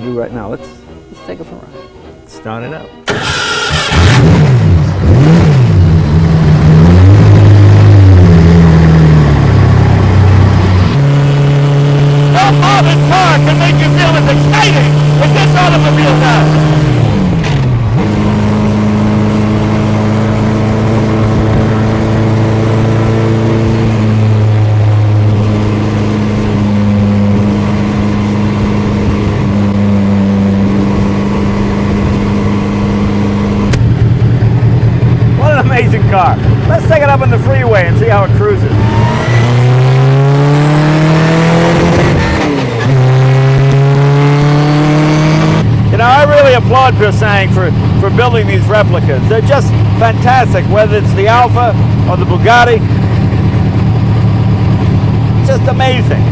do right now. Let's take it for a ride. Start it up. No modern car can make you feel as exciting as this automobile does. What an amazing car. Let's take it up on the freeway and see how it cruises. You know, I really applaud Pur Sang for building these replicas. They're just fantastic, whether it's the Alfa or the Bugatti. Just amazing.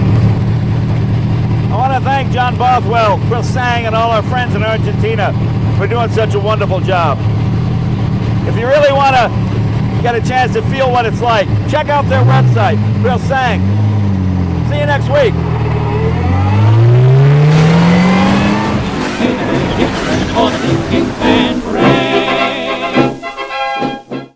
I want to thank John Bothwell, Pur Sang, and all our friends in Argentina for doing such a wonderful job. If you really want to get a chance to feel what it's like, check out their website, Pur Sang. See you next week. King